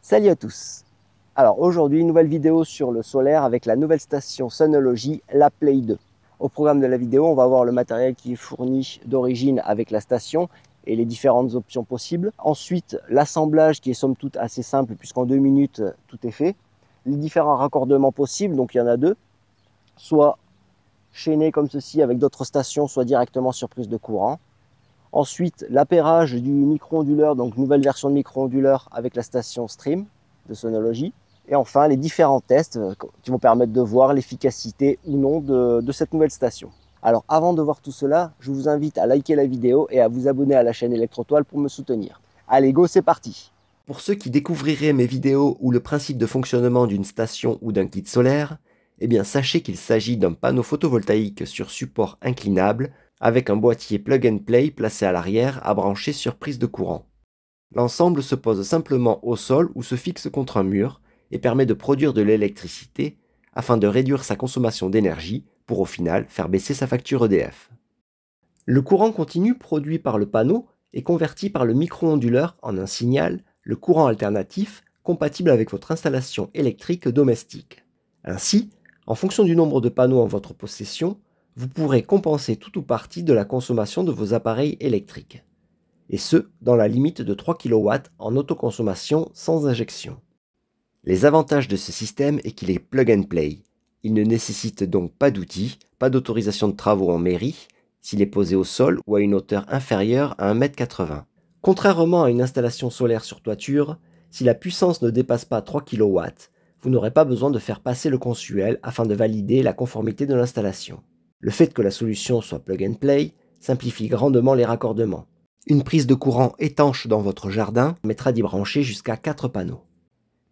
Salut à tous. Alors aujourd'hui, une nouvelle vidéo sur le solaire avec la nouvelle station Sunology, la Play 2. Au programme de la vidéo, on va voir le matériel qui est fourni d'origine avec la station et les différentes options possibles. Ensuite, l'assemblage qui est somme toute assez simple puisqu'en 2 minutes, tout est fait. Les différents raccordements possibles, donc il y en a deux, soit chaînés comme ceci avec d'autres stations, soit directement sur prise de courant. Ensuite, l'appairage du micro-onduleur, donc nouvelle version de micro-onduleur avec la station Stream de Sonology. Et enfin, les différents tests qui vont permettre de voir l'efficacité ou non de cette nouvelle station. Alors avant de voir tout cela, je vous invite à liker la vidéo et à vous abonner à la chaîne Electrotoile pour me soutenir. Allez, go, c'est parti! Pour ceux qui découvriraient mes vidéos ou le principe de fonctionnement d'une station ou d'un kit solaire, eh bien sachez qu'il s'agit d'un panneau photovoltaïque sur support inclinable avec un boîtier plug and play placé à l'arrière à brancher sur prise de courant. L'ensemble se pose simplement au sol ou se fixe contre un mur et permet de produire de l'électricité afin de réduire sa consommation d'énergie pour au final faire baisser sa facture EDF. Le courant continu produit par le panneau est converti par le micro-onduleur en un signal, le courant alternatif, compatible avec votre installation électrique domestique. Ainsi, en fonction du nombre de panneaux en votre possession, vous pourrez compenser tout ou partie de la consommation de vos appareils électriques. Et ce, dans la limite de 3 kW en autoconsommation sans injection. Les avantages de ce système est qu'il est plug and play. Il ne nécessite donc pas d'outils, pas d'autorisation de travaux en mairie, s'il est posé au sol ou à une hauteur inférieure à 1,80 m. Contrairement à une installation solaire sur toiture, si la puissance ne dépasse pas 3 kW, vous n'aurez pas besoin de faire passer le consuel afin de valider la conformité de l'installation. Le fait que la solution soit plug and play simplifie grandement les raccordements. Une prise de courant étanche dans votre jardin permettra d'y brancher jusqu'à 4 panneaux.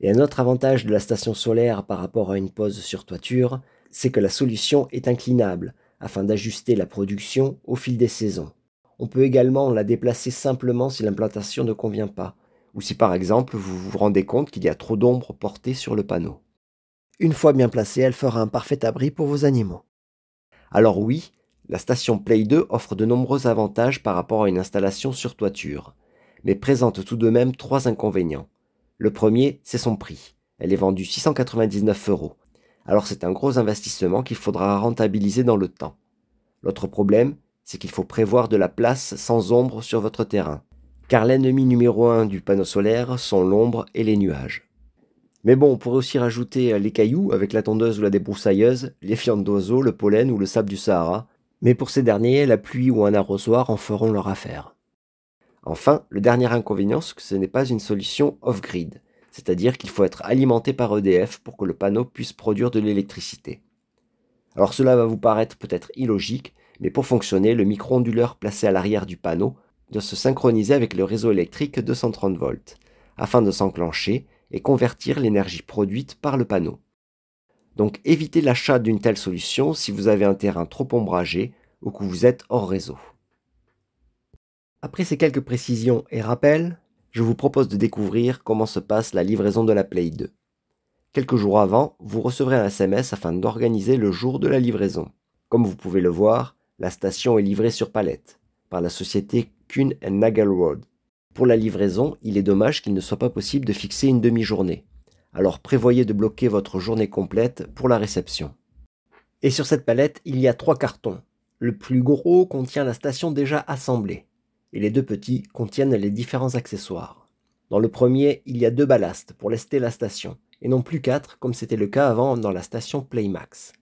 Et un autre avantage de la station solaire par rapport à une pose sur toiture, c'est que la solution est inclinable, afin d'ajuster la production au fil des saisons. On peut également la déplacer simplement si l'implantation ne convient pas, ou si par exemple vous vous rendez compte qu'il y a trop d'ombre portée sur le panneau. Une fois bien placée, elle fera un parfait abri pour vos animaux. Alors oui, la station Play 2 offre de nombreux avantages par rapport à une installation sur toiture, mais présente tout de même 3 inconvénients. Le premier, c'est son prix. Elle est vendue 699 €. Alors c'est un gros investissement qu'il faudra rentabiliser dans le temps. L'autre problème, c'est qu'il faut prévoir de la place sans ombre sur votre terrain, car l'ennemi numéro 1 du panneau solaire sont l'ombre et les nuages. Mais bon, on pourrait aussi rajouter les cailloux avec la tondeuse ou la débroussailleuse, les fientes d'oiseaux, le pollen ou le sable du Sahara, mais pour ces derniers, la pluie ou un arrosoir en feront leur affaire. Enfin, le dernier inconvénient, c'est que ce n'est pas une solution off-grid, c'est-à-dire qu'il faut être alimenté par EDF pour que le panneau puisse produire de l'électricité. Alors cela va vous paraître peut-être illogique, mais pour fonctionner, le micro-onduleur placé à l'arrière du panneau doit se synchroniser avec le réseau électrique 230 volts, afin de s'enclencher et convertir l'énergie produite par le panneau. Donc évitez l'achat d'une telle solution si vous avez un terrain trop ombragé ou que vous êtes hors réseau. Après ces quelques précisions et rappels, je vous propose de découvrir comment se passe la livraison de la Play 2. Quelques jours avant, vous recevrez un SMS afin d'organiser le jour de la livraison. Comme vous pouvez le voir, la station est livrée sur palette, par la société Kuhn & Nagelroad. Pour la livraison, il est dommage qu'il ne soit pas possible de fixer une demi-journée. Alors prévoyez de bloquer votre journée complète pour la réception. Et sur cette palette, il y a 3 cartons. Le plus gros contient la station déjà assemblée, et les 2 petits contiennent les différents accessoires. Dans le premier, il y a 2 ballasts pour lester la station, et non plus 4 comme c'était le cas avant dans la station Playmax.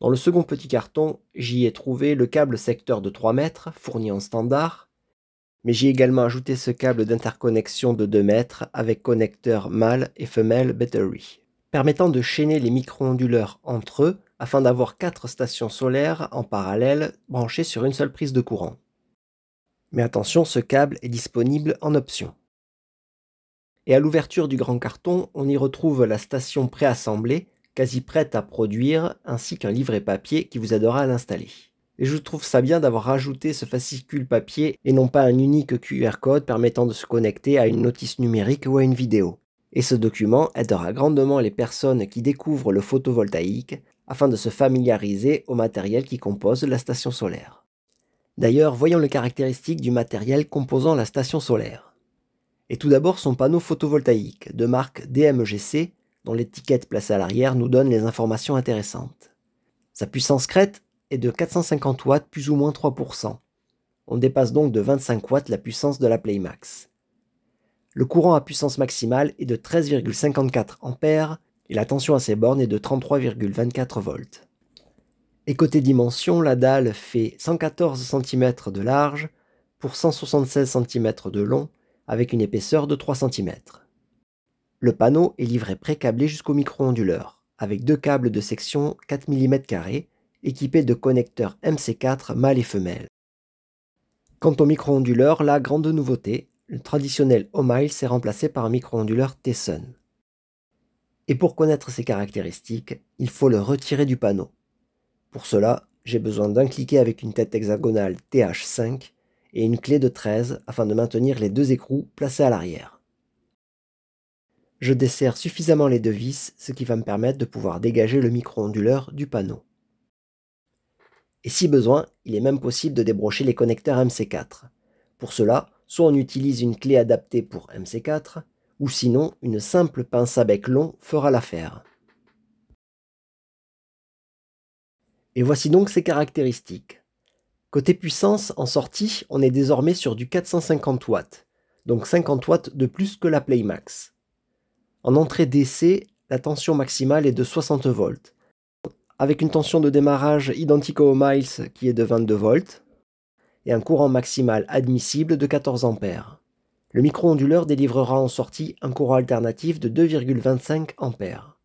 Dans le second petit carton, j'y ai trouvé le câble secteur de 3 mètres, fourni en standard, mais j'ai également ajouté ce câble d'interconnexion de 2 mètres avec connecteur mâle et femelle battery, permettant de chaîner les micro-onduleurs entre eux afin d'avoir 4 stations solaires en parallèle branchées sur une seule prise de courant. Mais attention, ce câble est disponible en option. Et à l'ouverture du grand carton, on y retrouve la station préassemblée, quasi prête à produire, ainsi qu'un livret papier qui vous aidera à l'installer. Et je trouve ça bien d'avoir rajouté ce fascicule papier et non pas un unique QR code permettant de se connecter à une notice numérique ou à une vidéo. Et ce document aidera grandement les personnes qui découvrent le photovoltaïque afin de se familiariser au matériel qui compose la station solaire. D'ailleurs, voyons les caractéristiques du matériel composant la station solaire. Et tout d'abord son panneau photovoltaïque de marque DMGC, dont l'étiquette placée à l'arrière nous donne les informations intéressantes. Sa puissance crête est de 450 watts plus ou moins 3%. On dépasse donc de 25 watts la puissance de la Playmax. Le courant à puissance maximale est de 13,54 ampères et la tension à ses bornes est de 33,24 volts. Et côté dimension, la dalle fait 114 cm de large pour 176 cm de long avec une épaisseur de 3 cm. Le panneau est livré pré-câblé jusqu'au micro-onduleur avec deux câbles de section 4 mm équipés de connecteurs MC4 mâle et femelle. Quant au micro-onduleur, la grande nouveauté, le traditionnel O'Miles est remplacé par un micro-onduleur Tessun. Et pour connaître ses caractéristiques, il faut le retirer du panneau. Pour cela, j'ai besoin d'un cliquet avec une tête hexagonale TH5 et une clé de 13 afin de maintenir les deux écrous placés à l'arrière. Je desserre suffisamment les deux vis, ce qui va me permettre de pouvoir dégager le micro-onduleur du panneau. Et si besoin, il est même possible de débrocher les connecteurs MC4. Pour cela, soit on utilise une clé adaptée pour MC4, ou sinon une simple pince à bec long fera l'affaire. Et voici donc ses caractéristiques. Côté puissance, en sortie, on est désormais sur du 450 watts, donc 50 watts de plus que la Playmax. En entrée DC, la tension maximale est de 60 volts, avec une tension de démarrage identique au O'Miles qui est de 22 volts, et un courant maximal admissible de 14 ampères. Le micro-onduleur délivrera en sortie un courant alternatif de 2,25 ampères.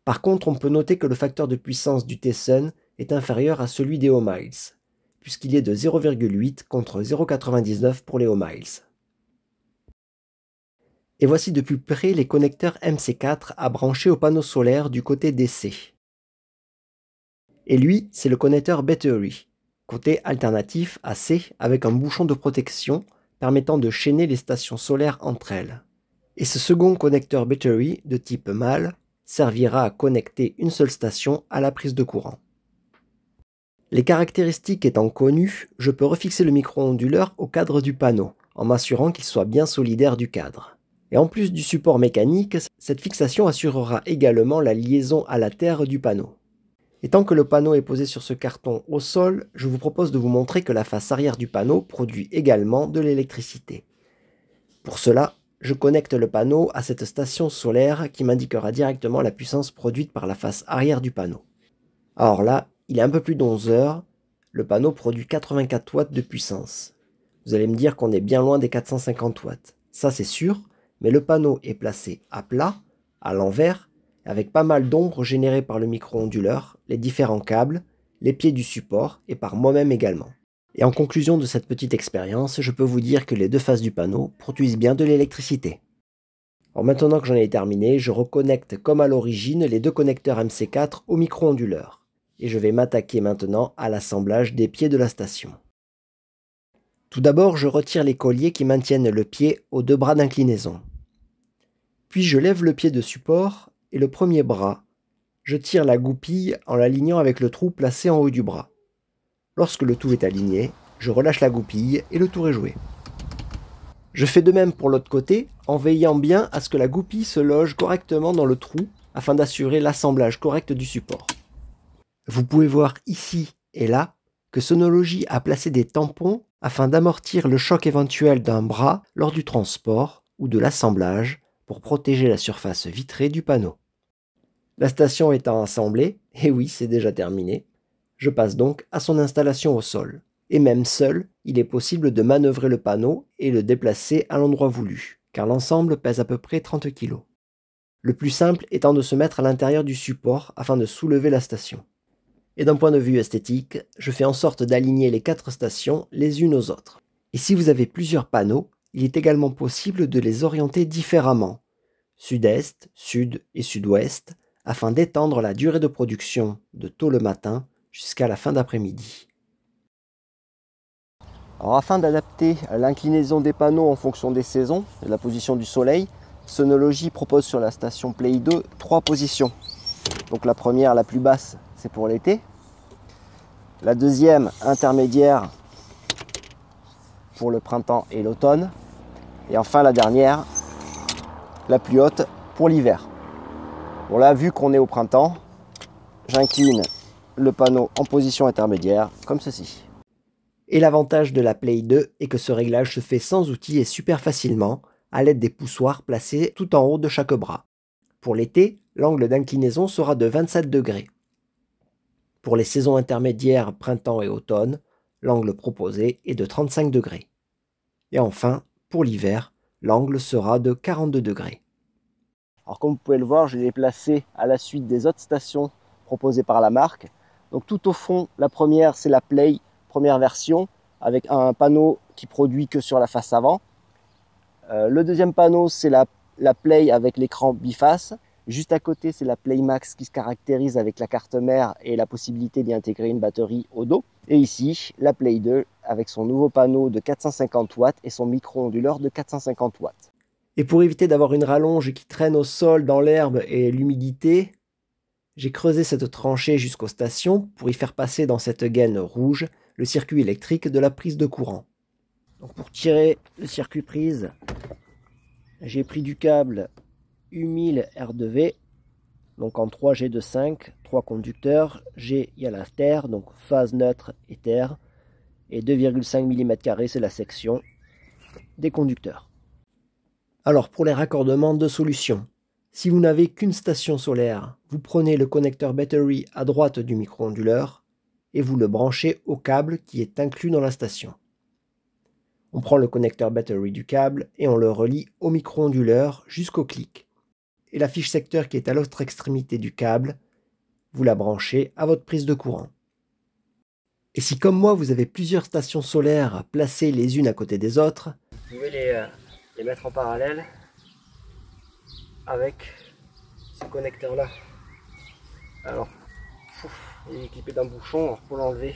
Par contre, on peut noter que le facteur de puissance du Tessun est inférieur à celui des O'Miles, puisqu'il est de 0,8 contre 0,99 pour les O'Miles. Et voici de plus près les connecteurs MC4 à brancher au panneau solaire du côté DC. Et lui, c'est le connecteur Battery, côté alternatif AC avec un bouchon de protection permettant de chaîner les stations solaires entre elles. Et ce second connecteur Battery de type mâle servira à connecter une seule station à la prise de courant. Les caractéristiques étant connues, je peux refixer le micro-onduleur au cadre du panneau, en m'assurant qu'il soit bien solidaire du cadre. Et en plus du support mécanique, cette fixation assurera également la liaison à la terre du panneau. Et tant que le panneau est posé sur ce carton au sol, je vous propose de vous montrer que la face arrière du panneau produit également de l'électricité. Pour cela, je connecte le panneau à cette station solaire qui m'indiquera directement la puissance produite par la face arrière du panneau. Alors là, il est un peu plus d'11 heures, le panneau produit 84 watts de puissance. Vous allez me dire qu'on est bien loin des 450 watts. Ça c'est sûr, mais le panneau est placé à plat, à l'envers, avec pas mal d'ombre générée par le micro-onduleur, les différents câbles, les pieds du support et par moi-même également. Et en conclusion de cette petite expérience, je peux vous dire que les deux faces du panneau produisent bien de l'électricité. Alors maintenant que j'en ai terminé, je reconnecte comme à l'origine les deux connecteurs MC4 au micro-onduleur. Et je vais m'attaquer maintenant à l'assemblage des pieds de la station. Tout d'abord, je retire les colliers qui maintiennent le pied aux deux bras d'inclinaison. Puis je lève le pied de support et le premier bras. Je tire la goupille en l'alignant avec le trou placé en haut du bras. Lorsque le tout est aligné, je relâche la goupille et le tour est joué. Je fais de même pour l'autre côté en veillant bien à ce que la goupille se loge correctement dans le trou afin d'assurer l'assemblage correct du support. Vous pouvez voir ici et là que Sonology a placé des tampons afin d'amortir le choc éventuel d'un bras lors du transport ou de l'assemblage pour protéger la surface vitrée du panneau. La station étant assemblée, et oui c'est déjà terminé, je passe donc à son installation au sol. Et même seul, il est possible de manœuvrer le panneau et le déplacer à l'endroit voulu, car l'ensemble pèse à peu près 30 kg. Le plus simple étant de se mettre à l'intérieur du support afin de soulever la station. Et d'un point de vue esthétique, je fais en sorte d'aligner les 4 stations les unes aux autres. Et si vous avez plusieurs panneaux, il est également possible de les orienter différemment, sud-est, sud et sud-ouest, afin d'étendre la durée de production de tôt le matin jusqu'à la fin d'après-midi. Alors afin d'adapter l'inclinaison des panneaux en fonction des saisons et de la position du soleil, Sonology propose sur la station Play 2 3 positions. Donc la première, la plus basse, c'est pour l'été. La deuxième, intermédiaire, pour le printemps et l'automne. Et enfin la dernière, la plus haute, pour l'hiver. Bon là, vu qu'on est au printemps, j'incline le panneau en position intermédiaire, comme ceci. Et l'avantage de la Play 2 est que ce réglage se fait sans outils et super facilement, à l'aide des poussoirs placés tout en haut de chaque bras. Pour l'été, l'angle d'inclinaison sera de 27 degrés. Pour les saisons intermédiaires printemps et automne, l'angle proposé est de 35 degrés. Et enfin, pour l'hiver, l'angle sera de 42 degrés. Alors comme vous pouvez le voir, je l'ai placé à la suite des autres stations proposées par la marque. Donc tout au fond, la première c'est la Play, première version, avec un panneau qui produit que sur la face avant. Le deuxième panneau c'est la Play avec l'écran biface. Juste à côté c'est la Play Max qui se caractérise avec la carte mère et la possibilité d'y intégrer une batterie au dos. Et ici la Play 2 avec son nouveau panneau de 450 watts et son micro-onduleur de 450 watts. Et pour éviter d'avoir une rallonge qui traîne au sol dans l'herbe et l'humidité, j'ai creusé cette tranchée jusqu'aux stations pour y faire passer dans cette gaine rouge le circuit électrique de la prise de courant. Donc pour tirer le circuit prise, j'ai pris du câble U1000 R2V, donc en 3G de 5, 3 conducteurs. Il y a la terre, donc phase neutre et terre, et 2,5 mm² c'est la section des conducteurs. Alors pour les raccordements, deux solutions. Si vous n'avez qu'une station solaire, vous prenez le connecteur battery à droite du micro-onduleur et vous le branchez au câble qui est inclus dans la station. On prend le connecteur battery du câble et on le relie au micro-onduleur jusqu'au clic. Et la fiche secteur qui est à l'autre extrémité du câble, vous la branchez à votre prise de courant. Et si comme moi vous avez plusieurs stations solaires placées les unes à côté des autres, vous pouvez les mettre en parallèle avec ce connecteur là. Alors il est équipé d'un bouchon. Alors pour l'enlever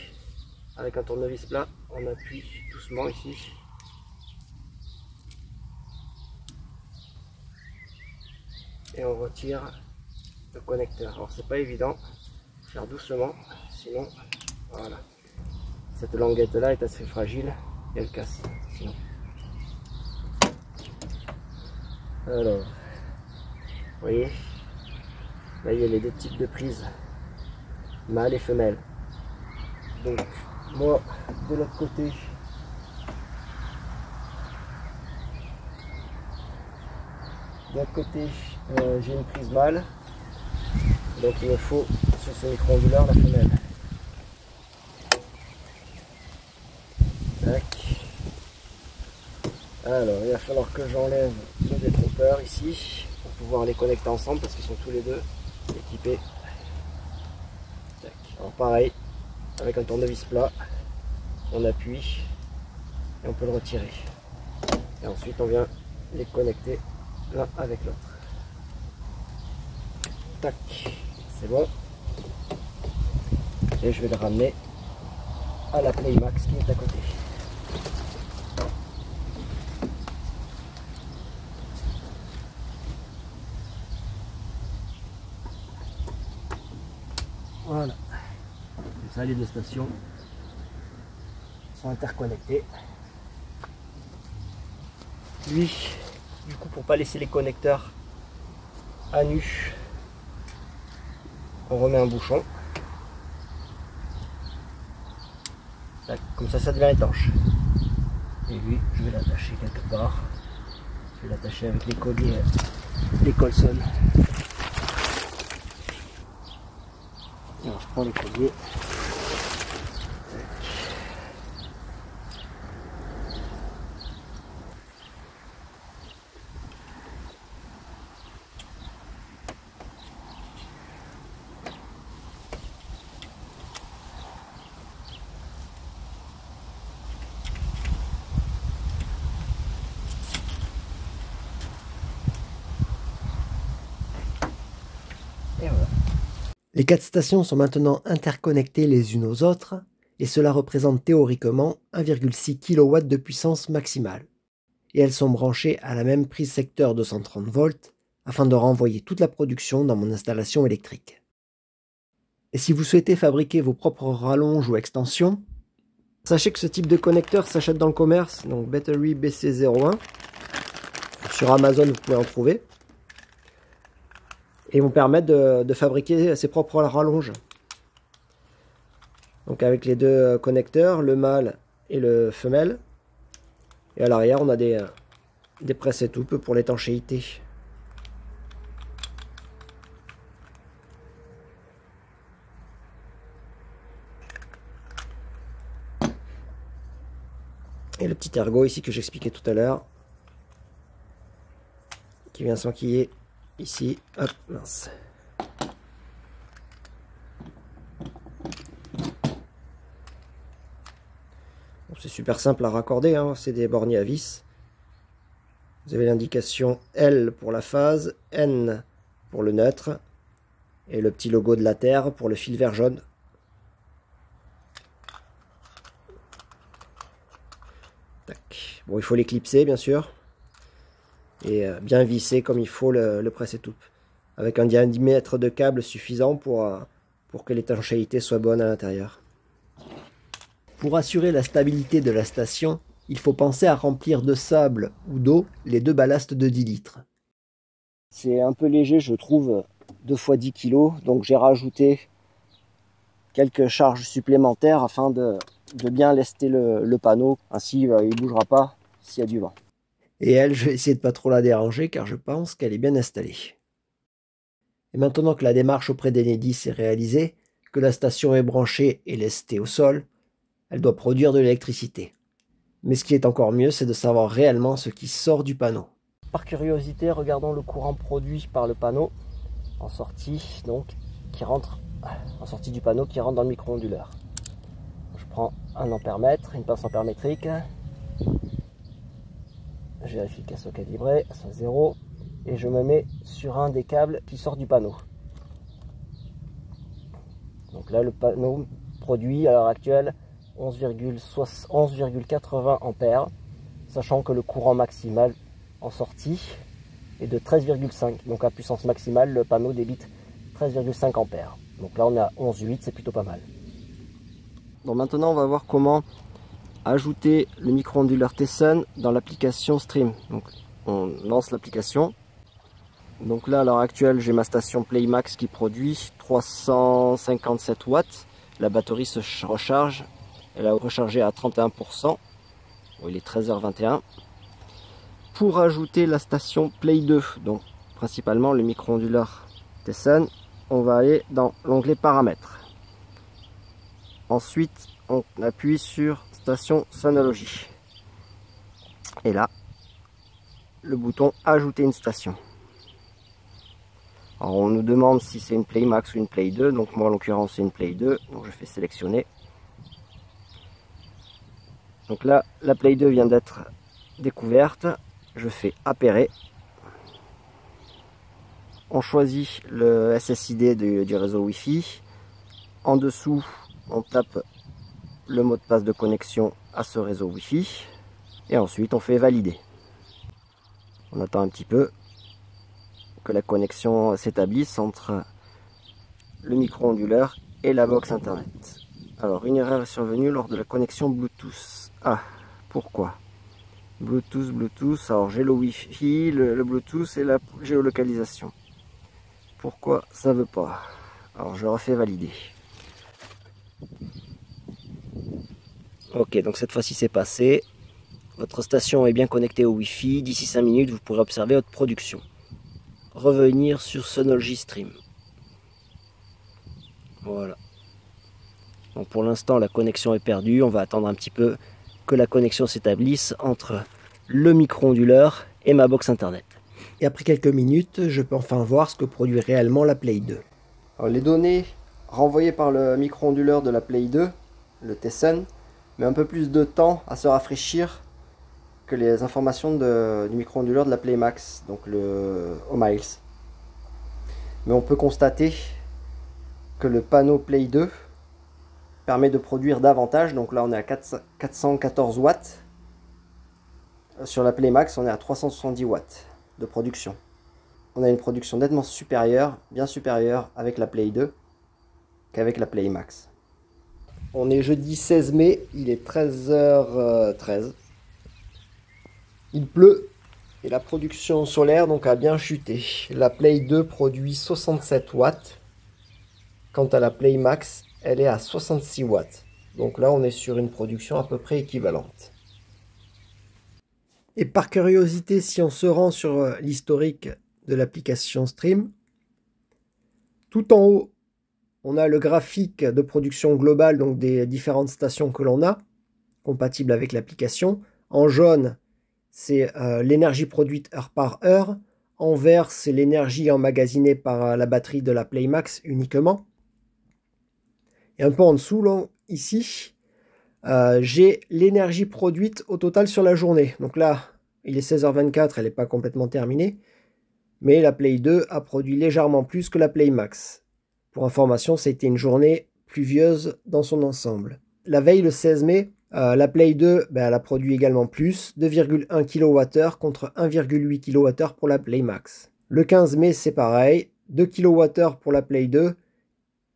avec un tournevis plat, on appuie doucement ici et on retire le connecteur. Alors c'est pas évident, faire doucement, sinon voilà, cette languette là est assez fragile et elle casse sinon. Alors, vous voyez, là il y a les deux types de prises, mâle et femelle. Donc moi de l'autre côté, j'ai une prise mâle, donc il me faut sur ce micro-onduleur la femelle. Tac. Alors il va falloir que j'enlève le détrompeur ici pour pouvoir les connecter ensemble parce qu'ils sont tous les deux équipés. Tac. Alors pareil, avec un tournevis plat, on appuie et on peut le retirer. Et ensuite on vient les connecter l'un avec l'autre. Tac, c'est bon. Et je vais le ramener à la Play Max qui est à côté. Voilà. Comme ça, les deux stations sont interconnectées. Lui, du coup, pour pas laisser les connecteurs à nu, on remet un bouchon. Tac, comme ça devient étanche. Et lui, je vais l'attacher quelque part. Je vais l'attacher avec les colliers, les Colson. Alors, je prends les colliers. Et voilà. Les 4 stations sont maintenant interconnectées les unes aux autres et cela représente théoriquement 1,6 kW de puissance maximale. Et elles sont branchées à la même prise secteur 230 volts afin de renvoyer toute la production dans mon installation électrique. Et si vous souhaitez fabriquer vos propres rallonges ou extensions, sachez que ce type de connecteur s'achète dans le commerce, donc Battery BC01. Sur Amazon, vous pouvez en trouver. Et vont permettre de fabriquer ses propres rallonges. Donc avec les deux connecteurs, le mâle et le femelle. Et à l'arrière, on a des presses étoupes pour l'étanchéité. Et le petit ergot ici que j'expliquais tout à l'heure, qui vient s'enquiller ici. Hop, mince. C'est super simple à raccorder, hein. C'est des borniers à vis. Vous avez l'indication L pour la phase, N pour le neutre, et le petit logo de la Terre pour le fil vert jaune. Tac. Bon, il faut l'éclipser bien sûr, et bien visser comme il faut le presse-étoupe, avec un diamètre de câble suffisant pour que l'étanchéité soit bonne à l'intérieur. Pour assurer la stabilité de la station, il faut penser à remplir de sable ou d'eau les deux ballasts de 10 litres. C'est un peu léger, je trouve, 2 fois 10 kg, donc j'ai rajouté quelques charges supplémentaires afin de bien lester le panneau, ainsi il ne bougera pas s'il y a du vent. Et elle, je vais essayer de pas trop la déranger car je pense qu'elle est bien installée. Et maintenant que la démarche auprès d'Enedis est réalisée, que la station est branchée et lestée au sol, elle doit produire de l'électricité. Mais ce qui est encore mieux, c'est de savoir réellement ce qui sort du panneau. Par curiosité, regardons le courant produit par le panneau en sortie, donc qui rentre en sortie du panneau, qui rentre dans le micro-onduleur. Je prends un ampèremètre, une pince ampère-métrique. Je vérifie qu'elle soit calibrée, elle soit 0, et je me mets sur un des câbles qui sort du panneau. Donc là, le panneau produit à l'heure actuelle 11,80 ampères, sachant que le courant maximal en sortie est de 13,5. Donc à puissance maximale, le panneau débite 13,5 ampères. Donc là, on est à 11,8, c'est plutôt pas mal. Bon, maintenant, on va voir comment ajouter le micro-onduleur Tesson dans l'application Stream. Donc, on lance l'application. Donc là, à l'heure actuelle, j'ai ma station Playmax qui produit 357 watts. La batterie se recharge. Elle a rechargé à 31%. Bon, il est 13h21. Pour ajouter la station Play 2, donc principalement le micro-onduleur Tesson, on va aller dans l'onglet paramètres. Ensuite, on appuie sur station Sonology. Et là, le bouton ajouter une station. Alors on nous demande si c'est une Playmax ou une Play 2. Donc moi en l'occurrence c'est une Play 2. Donc je fais sélectionner. Donc là, la Play 2 vient d'être découverte. Je fais appairer. On choisit le SSID du réseau Wi-Fi. En dessous, on tape le mot de passe de connexion à ce réseau Wi-Fi. Et ensuite, on fait valider. On attend un petit peu que la connexion s'établisse entre le micro-onduleur et la box internet. Alors, une erreur est survenue lors de la connexion Bluetooth. Ah, pourquoi? Bluetooth, alors j'ai le Wi-Fi, le Bluetooth et la géolocalisation. Pourquoi ça veut pas? Alors je refais valider. Ok, donc cette fois-ci c'est passé. Votre station est bien connectée au Wi-Fi. D'ici 5 minutes, vous pourrez observer votre production. Revenir sur Sonology Stream. Voilà. Donc pour l'instant, la connexion est perdue. On va attendre un petit peu que la connexion s'établisse entre le micro-onduleur et ma box internet. Et après quelques minutes, je peux enfin voir ce que produit réellement la Play 2. Alors, les données renvoyées par le micro-onduleur de la Play 2, le Tesson, met un peu plus de temps à se rafraîchir que les informations du micro-onduleur de la Playmax, donc le O'Miles. Mais on peut constater que le panneau Play 2 permet de produire davantage. Donc là on est à 414 watts. Sur la Playmax on est à 370 watts de production. On a une production nettement supérieure, bien supérieure avec la Play 2 qu'avec la Playmax. On est jeudi 16 mai, il est 13h13. Il pleut, Et la production solaire donc a bien chuté. La Play 2 produit 67 watts. Quant à la Play Max, elle est à 66 watts. Donc là, on est sur une production à peu près équivalente. Et par curiosité, si on se rend sur l'historique de l'application Stream, tout en haut, on a le graphique de production globale, donc des différentes stations que l'on a, compatibles avec l'application. En jaune, c'est l'énergie produite heure par heure. En vert, c'est l'énergie emmagasinée par la batterie de la Play Max uniquement. Et un peu en dessous, là, ici, j'ai l'énergie produite au total sur la journée. Donc là, il est 16h24, elle n'est pas complètement terminée. Mais la Play 2 a produit légèrement plus que la Play Max. Pour information, c'était une journée pluvieuse dans son ensemble. La veille, le 16 mai, la Play 2 elle a produit également plus, 2,1 kWh contre 1,8 kWh pour la Play Max. Le 15 mai, c'est pareil, 2 kWh pour la Play 2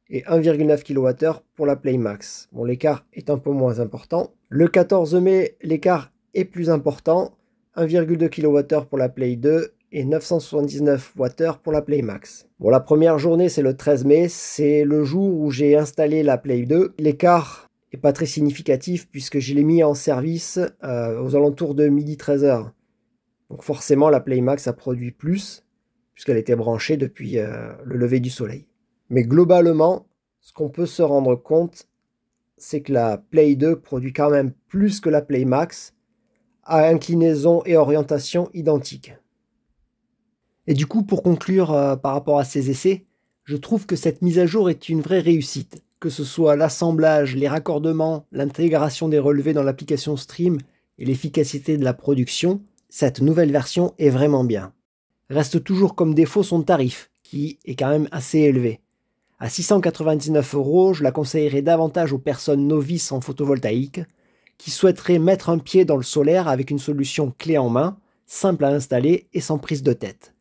et 1,9 kWh pour la Play Max. Bon, l'écart est un peu moins important. Le 14 mai, l'écart est plus important, 1,2 kWh pour la Play 2 et 979 Wh pour la Play Max. Bon, la première journée, c'est le 13 mai, c'est le jour où j'ai installé la Play 2. L'écart n'est pas très significatif puisque je l'ai mis en service aux alentours de 12h-13h. Donc forcément, la Play Max a produit plus puisqu'elle était branchée depuis le lever du soleil. Mais globalement, ce qu'on peut se rendre compte, c'est que la Play 2 produit quand même plus que la Play Max à inclinaison et orientation identiques. Et du coup, pour conclure par rapport à ces essais, je trouve que cette mise à jour est une vraie réussite. Que ce soit l'assemblage, les raccordements, l'intégration des relevés dans l'application Stream et l'efficacité de la production, cette nouvelle version est vraiment bien. Reste toujours comme défaut son tarif, qui est quand même assez élevé. À 699 €, je la conseillerais davantage aux personnes novices en photovoltaïque, qui souhaiteraient mettre un pied dans le solaire avec une solution clé en main, simple à installer et sans prise de tête.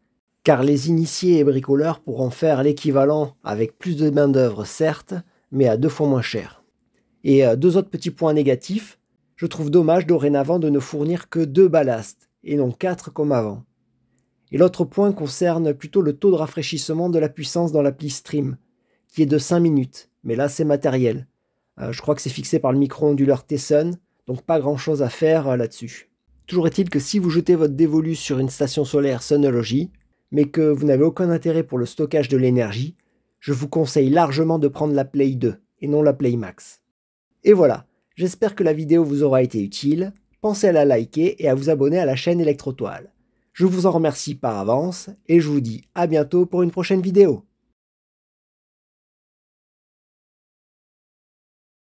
Car les initiés et bricoleurs pourront faire l'équivalent avec plus de main d'œuvre certes, mais à 2 fois moins cher. Et deux autres petits points négatifs, je trouve dommage dorénavant de ne fournir que 2 ballasts, et non 4 comme avant. Et l'autre point concerne plutôt le taux de rafraîchissement de la puissance dans l'appli Stream, qui est de 5 minutes, mais là c'est matériel. Je crois que c'est fixé par le micro-onduleur Tesson, donc pas grand chose à faire là-dessus. Toujours est-il que si vous jetez votre dévolu sur une station solaire Synology, mais que vous n'avez aucun intérêt pour le stockage de l'énergie, je vous conseille largement de prendre la Play 2 et non la Play Max. Et voilà, j'espère que la vidéo vous aura été utile, pensez à la liker et à vous abonner à la chaîne Electrotoile. Je vous en remercie par avance et je vous dis à bientôt pour une prochaine vidéo.